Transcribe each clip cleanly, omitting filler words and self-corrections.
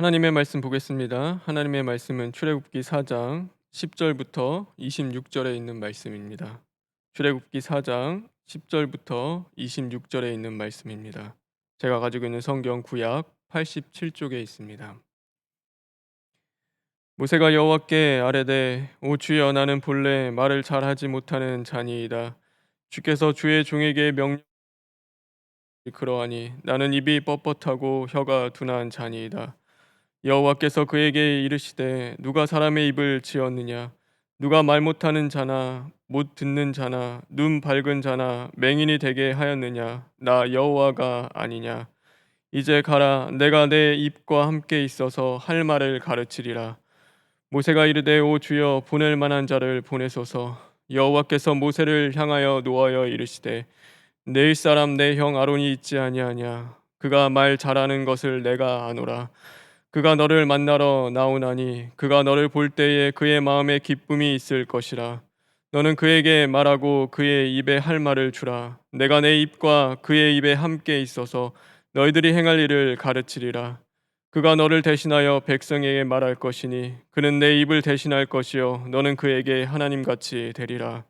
하나님의 말씀 보겠습니다. 하나님의 말씀은 출애굽기 4장 10절부터 26절에 있는 말씀입니다. 출애굽기 4장 10절부터 26절에 있는 말씀입니다. 제가 가지고 있는 성경 구약 87쪽에 있습니다. 모세가 여호와께 아뢰되 오 주여 나는 본래 말을 잘하지 못하는 자니이다. 주께서 주의 종에게 명령 그러하니 나는 입이 뻣뻣하고 혀가 둔한 자니이다. 여호와께서 그에게 이르시되 누가 사람의 입을 지었느냐 누가 말 못하는 자나 못 듣는 자나 눈 밝은 자나 맹인이 되게 하였느냐 나 여호와가 아니냐. 이제 가라 내가 내 입과 함께 있어서 할 말을 가르치리라. 모세가 이르되 오 주여 보낼 만한 자를 보내소서. 여호와께서 모세를 향하여 노하여 이르시되 내 일사람 내 형 아론이 있지 아니하냐. 그가 말 잘하는 것을 내가 아노라. 그가 너를 만나러 나오나니 그가 너를 볼 때에 그의 마음에 기쁨이 있을 것이라. 너는 그에게 말하고 그의 입에 할 말을 주라. 내가 내 입과 그의 입에 함께 있어서 너희들이 행할 일을 가르치리라. 그가 너를 대신하여 백성에게 말할 것이니 그는 내 입을 대신할 것이요 너는 그에게 하나님같이 되리라.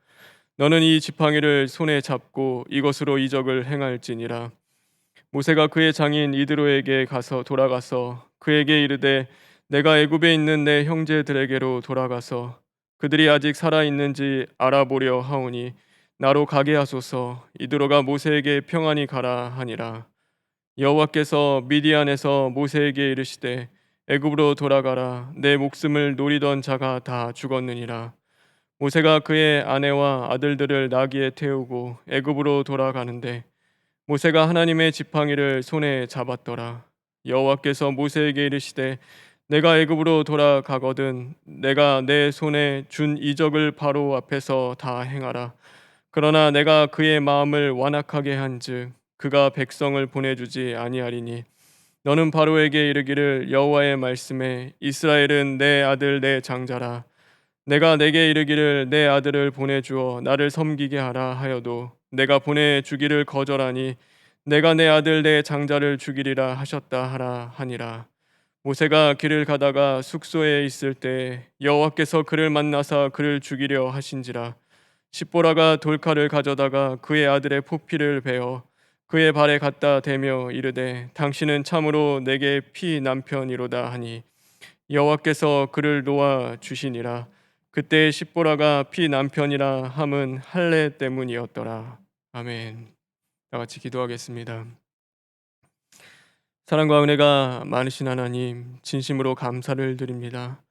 너는 이 지팡이를 손에 잡고 이것으로 이적을 행할지니라. 모세가 그의 장인 이드로에게 돌아가서 그에게 이르되 내가 애굽에 있는 내 형제들에게로 돌아가서 그들이 아직 살아 있는지 알아보려 하오니 나로 가게 하소서. 이드로가 모세에게 평안히 가라 하니라. 여호와께서 미디안에서 모세에게 이르시되 애굽으로 돌아가라. 내 목숨을 노리던 자가 다 죽었느니라. 모세가 그의 아내와 아들들을 나귀에 태우고 애굽으로 돌아가는데 모세가 하나님의 지팡이를 손에 잡았더라. 여호와께서 모세에게 이르시되 내가 애굽으로 돌아가거든 내가 내 손에 준 이적을 바로 앞에서 다 행하라. 그러나 내가 그의 마음을 완악하게 한즉 그가 백성을 보내주지 아니하리니 너는 바로에게 이르기를 여호와의 말씀에 이스라엘은 내 아들 내 장자라. 내가 내게 이르기를 내 아들을 보내주어 나를 섬기게 하라 하여도 내가 보내주기를 거절하니 내가 내 아들 내 장자를 죽이리라 하셨다 하라 하니라. 모세가 길을 가다가 숙소에 있을 때 여호와께서 그를 만나사 그를 죽이려 하신지라. 십보라가 돌칼을 가져다가 그의 아들의 포피를 베어 그의 발에 갖다 대며 이르되 당신은 참으로 내게 피 남편이로다 하니 여호와께서 그를 놓아 주시니라. 그때 십보라가 피 남편이라 함은 할례 때문이었더라. 아멘. 다 같이 기도하겠습니다. 사랑과 은혜가 많으신 하나님, 진심으로 감사를 드립니다.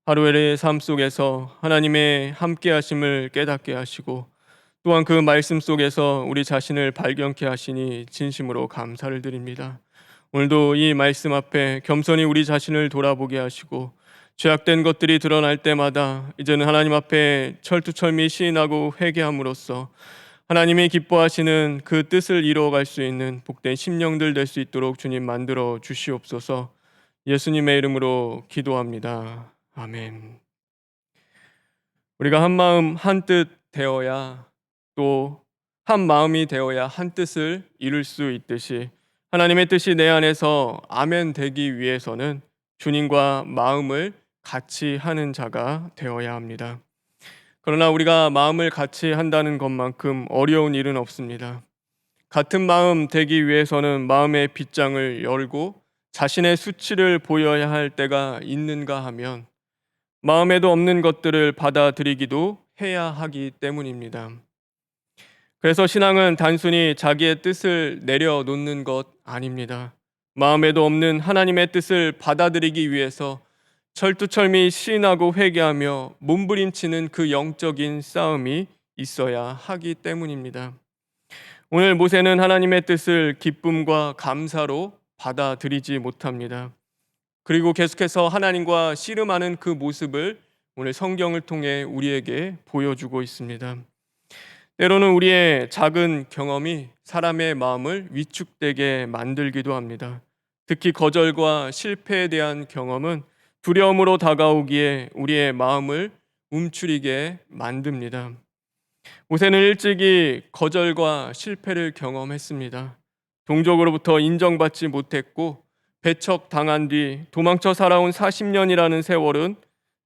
하루의 삶 속에서 하나님의 함께하심을 깨닫게 하시고 또한 그 말씀 속에서 우리 자신을 발견케 하시니 진심으로 감사를 드립니다. 오늘도 이 말씀 앞에 겸손히 우리 자신을 돌아보게 하시고 죄악된 것들이 드러날 때마다 이제는 하나님 앞에 철두철미 시인하고 회개함으로써 하나님이 기뻐하시는 그 뜻을 이루어갈 수 있는 복된 심령들 될 수 있도록 주님 만들어 주시옵소서. 예수님의 이름으로 기도합니다. 아멘. 우리가 한 마음 한 뜻 되어야 또 한 마음이 되어야 한 뜻을 이룰 수 있듯이 하나님의 뜻이 내 안에서 아멘 되기 위해서는 주님과 마음을 같이 하는 자가 되어야 합니다. 그러나 우리가 마음을 같이 한다는 것만큼 어려운 일은 없습니다. 같은 마음 되기 위해서는 마음의 빗장을 열고 자신의 수치를 보여야 할 때가 있는가 하면 마음에도 없는 것들을 받아들이기도 해야 하기 때문입니다. 그래서 신앙은 단순히 자기의 뜻을 내려놓는 것 아닙니다. 마음에도 없는 하나님의 뜻을 받아들이기 위해서 철두철미 시인하고 회개하며 몸부림치는 그 영적인 싸움이 있어야 하기 때문입니다. 오늘 모세는 하나님의 뜻을 기쁨과 감사로 받아들이지 못합니다. 그리고 계속해서 하나님과 씨름하는 그 모습을 오늘 성경을 통해 우리에게 보여주고 있습니다. 때로는 우리의 작은 경험이 사람의 마음을 위축되게 만들기도 합니다. 특히 거절과 실패에 대한 경험은 두려움으로 다가오기에 우리의 마음을 움츠리게 만듭니다. 모세는 일찍이 거절과 실패를 경험했습니다. 동족으로부터 인정받지 못했고 배척당한 뒤 도망쳐 살아온 40년이라는 세월은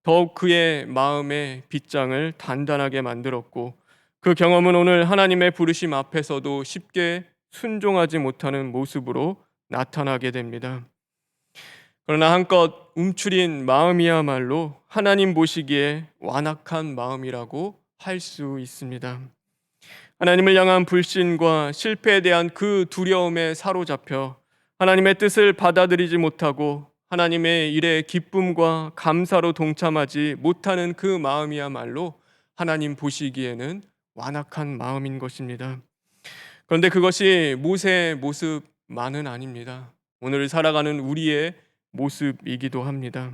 더욱 그의 마음의 빗장을 단단하게 만들었고, 그 경험은 오늘 하나님의 부르심 앞에서도 쉽게 순종하지 못하는 모습으로 나타나게 됩니다. 그러나 한껏 움츠린 마음이야말로 하나님 보시기에 완악한 마음이라고 할 수 있습니다. 하나님을 향한 불신과 실패에 대한 그 두려움에 사로잡혀 하나님의 뜻을 받아들이지 못하고 하나님의 일에 기쁨과 감사로 동참하지 못하는 그 마음이야말로 하나님 보시기에는 완악한 마음인 것입니다. 그런데 그것이 모세의 모습만은 아닙니다. 오늘 살아가는 우리의 모습이기도 합니다.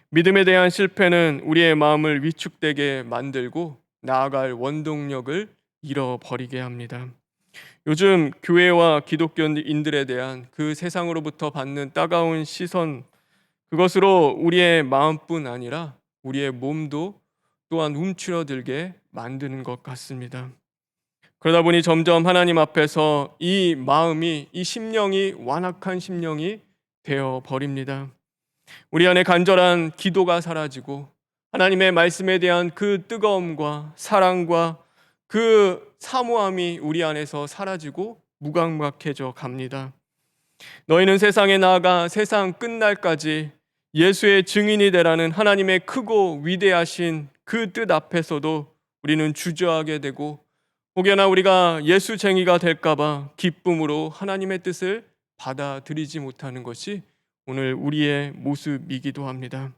믿음에 대한 실패는 우리의 마음을 위축되게 만들고 나아갈 원동력을 잃어버리게 합니다. 요즘 교회와 기독교인들에 대한 그 세상으로부터 받는 따가운 시선, 그것으로 우리의 마음뿐 아니라 우리의 몸도 또한 움츠러들게 만드는 것 같습니다. 그러다 보니 점점 하나님 앞에서 이 마음이, 이 심령이 완악한 심령이 되어 버립니다. 우리 안에 간절한 기도가 사라지고 하나님의 말씀에 대한 그 뜨거움과 사랑과 그 사모함이 우리 안에서 사라지고 무감각해져 갑니다. 너희는 세상에 나아가 세상 끝날까지 예수의 증인이 되라는 하나님의 크고 위대하신 그 뜻 앞에서도 우리는 주저하게 되고, 혹여나 우리가 예수쟁이가 될까봐 기쁨으로 하나님의 뜻을 받아들이지 못하는 것이 오늘 우리의 모습이기도 합니다.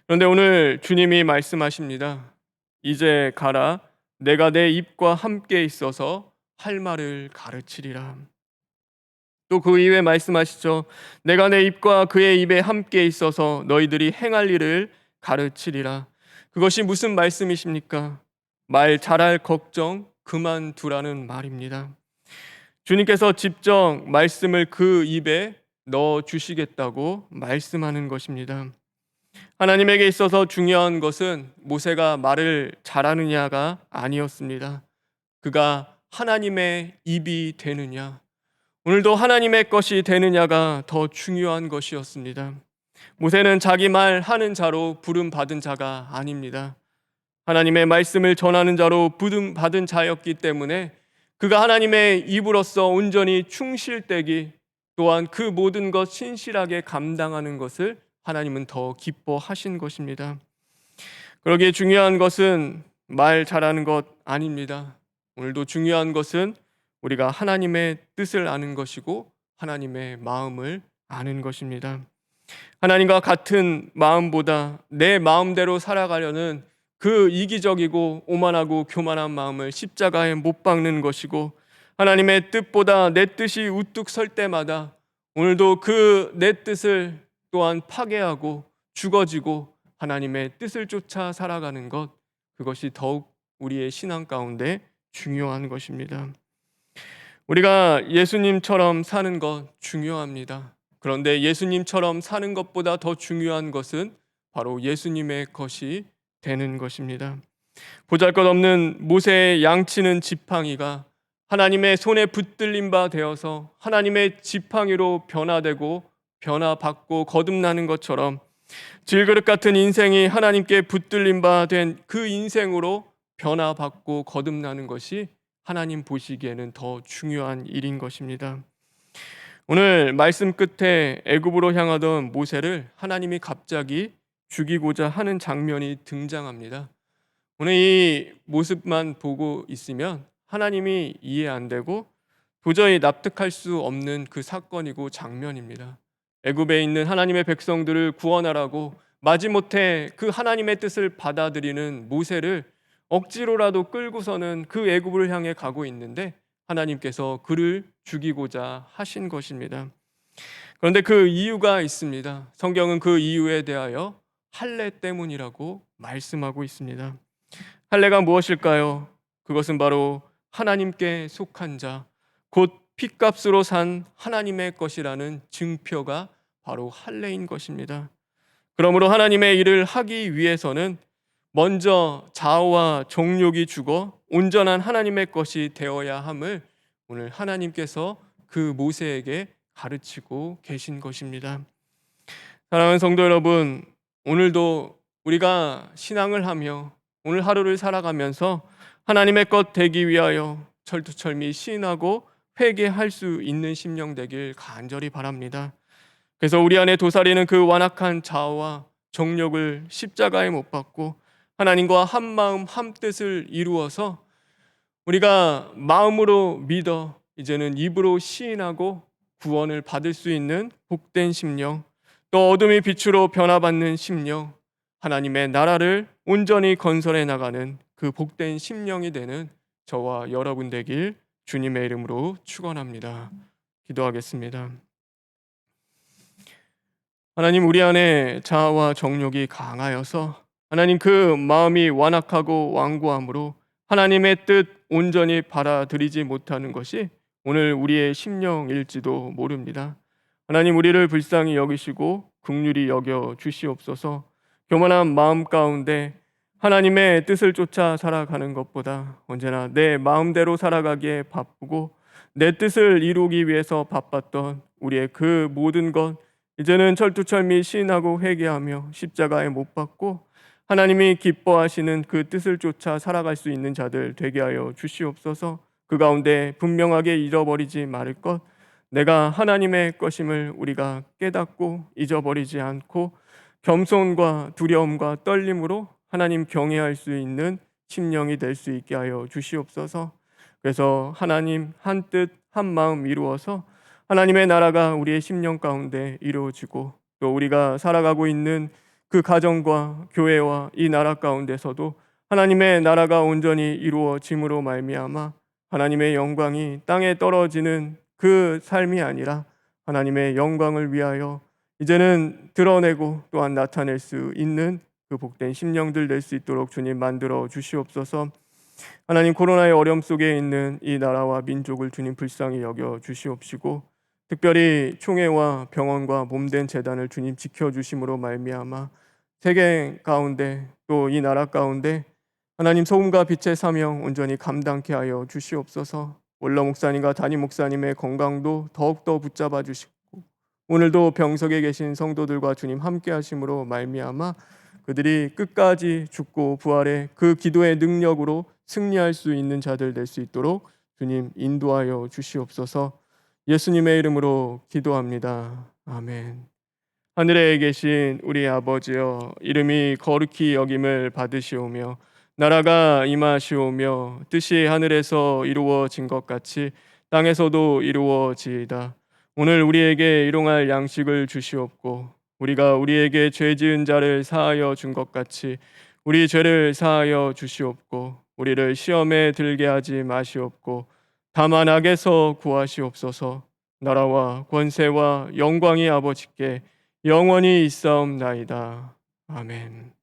그런데 오늘 주님이 말씀하십니다. 이제 가라. 내가 내 입과 함께 있어서 할 말을 가르치리라. 또 그 이후에 말씀하시죠. 내가 내 입과 그의 입에 함께 있어서 너희들이 행할 일을 가르치리라. 그것이 무슨 말씀이십니까? 말 잘할 걱정 그만두라는 말입니다. 주님께서 직접 말씀을 그 입에 넣어 주시겠다고 말씀하는 것입니다. 하나님에게 있어서 중요한 것은 모세가 말을 잘하느냐가 아니었습니다. 그가 하나님의 입이 되느냐, 오늘도 하나님의 것이 되느냐가 더 중요한 것이었습니다. 모세는 자기 말 하는 자로 부름 받은 자가 아닙니다. 하나님의 말씀을 전하는 자로 부름 받은 자였기 때문에 그가 하나님의 입으로서 온전히 충실되기, 또한 그 모든 것 신실하게 감당하는 것을 하나님은 더 기뻐하신 것입니다. 그러기에 중요한 것은 말 잘하는 것 아닙니다. 오늘도 중요한 것은 우리가 하나님의 뜻을 아는 것이고 하나님의 마음을 아는 것입니다. 하나님과 같은 마음보다 내 마음대로 살아가려는 그 이기적이고 오만하고 교만한 마음을 십자가에 못 박는 것이고, 하나님의 뜻보다 내 뜻이 우뚝 설 때마다 오늘도 그 내 뜻을 또한 파괴하고 죽어지고 하나님의 뜻을 쫓아 살아가는 것, 그것이 더욱 우리의 신앙 가운데 중요한 것입니다. 우리가 예수님처럼 사는 것 중요합니다. 그런데 예수님처럼 사는 것보다 더 중요한 것은 바로 예수님의 것이 되는 것입니다. 보잘것없는 모세의 양치는 지팡이가 하나님의 손에 붙들린 바 되어서 하나님의 지팡이로 변화되고 변화받고 거듭나는 것처럼, 질그릇 같은 인생이 하나님께 붙들린 바 된 그 인생으로 변화받고 거듭나는 것이 하나님 보시기에는 더 중요한 일인 것입니다. 오늘 말씀 끝에 애굽으로 향하던 모세를 하나님이 갑자기 죽이고자 하는 장면이 등장합니다. 오늘 이 모습만 보고 있으면 하나님이 이해 안 되고 도저히 납득할 수 없는 그 사건이고 장면입니다. 애굽에 있는 하나님의 백성들을 구원하라고 마지못해 그 하나님의 뜻을 받아들이는 모세를 억지로라도 끌고서는 그 애굽을 향해 가고 있는데 하나님께서 그를 죽이고자 하신 것입니다. 그런데 그 이유가 있습니다. 성경은 그 이유에 대하여 할례 때문이라고 말씀하고 있습니다. 할례가 무엇일까요? 그것은 바로 하나님께 속한 자, 곧 핏값으로 산 하나님의 것이라는 증표가 바로 할례인 것입니다. 그러므로 하나님의 일을 하기 위해서는 먼저 자아와 정욕이 죽어 온전한 하나님의 것이 되어야 함을 오늘 하나님께서 그 모세에게 가르치고 계신 것입니다. 사랑하는 성도 여러분, 오늘도 우리가 신앙을 하며 오늘 하루를 살아가면서 하나님의 것 되기 위하여 철두철미 시인하고 회개할 수 있는 심령 되길 간절히 바랍니다. 그래서 우리 안에 도사리는 그 완악한 자아와 정욕을 십자가에 못 박고 하나님과 한 마음 한 뜻을 이루어서 우리가 마음으로 믿어 이제는 입으로 시인하고 구원을 받을 수 있는 복된 심령, 또 어둠이 빛으로 변화받는 심령, 하나님의 나라를 온전히 건설해 나가는 그 복된 심령이 되는 저와 여러분 되길 주님의 이름으로 축원합니다. 기도하겠습니다. 하나님, 우리 안에 자아와 정욕이 강하여서 하나님 그 마음이 완악하고 완고함으로 하나님의 뜻 온전히 받아들이지 못하는 것이 오늘 우리의 심령일지도 모릅니다. 하나님, 우리를 불쌍히 여기시고 긍휼히 여겨 주시옵소서. 교만한 마음 가운데 하나님의 뜻을 쫓아 살아가는 것보다 언제나 내 마음대로 살아가기에 바쁘고 내 뜻을 이루기 위해서 바빴던 우리의 그 모든 것 이제는 철두철미 시인하고 회개하며 십자가에 못 박고 하나님이 기뻐하시는 그 뜻을 쫓아 살아갈 수 있는 자들 되게 하여 주시옵소서. 그 가운데 분명하게 잃어버리지 말을 것, 내가 하나님의 것임을 우리가 깨닫고 잊어버리지 않고 겸손과 두려움과 떨림으로 하나님 경외할 수 있는 심령이 될 수 있게 하여 주시옵소서. 그래서 하나님 한 뜻 한 마음 이루어서 하나님의 나라가 우리의 심령 가운데 이루어지고 또 우리가 살아가고 있는 그 가정과 교회와 이 나라 가운데서도 하나님의 나라가 온전히 이루어짐으로 말미암아 하나님의 영광이 땅에 떨어지는 그 삶이 아니라 하나님의 영광을 위하여 이제는 드러내고 또한 나타낼 수 있는 그 복된 심령들 될 수 있도록 주님 만들어 주시옵소서. 하나님, 코로나의 어려움 속에 있는 이 나라와 민족을 주님 불쌍히 여겨 주시옵시고 특별히 총회와 병원과 몸된 재단을 주님 지켜주심으로 말미암아 세계 가운데 또 이 나라 가운데 하나님 소금과 빛의 사명 온전히 감당케 하여 주시옵소서. 원로 목사님과 담임 목사님의 건강도 더욱더 붙잡아 주시고 오늘도 병석에 계신 성도들과 주님 함께 하심으로 말미암아 그들이 끝까지 죽고 부활의 그 기도의 능력으로 승리할 수 있는 자들 될 수 있도록 주님 인도하여 주시옵소서. 예수님의 이름으로 기도합니다. 아멘. 하늘에 계신 우리 아버지여, 이름이 거룩히 여김을 받으시오며 나라가 임하시오며 뜻이 하늘에서 이루어진 것 같이 땅에서도 이루어지이다. 오늘 우리에게 일용할 양식을 주시옵고 우리가 우리에게 죄 지은 자를 사하여 준 것 같이 우리 죄를 사하여 주시옵고 우리를 시험에 들게 하지 마시옵고 다만 악에서 구하시옵소서. 나라와 권세와 영광이 아버지께 영원히 있사옵나이다. 아멘.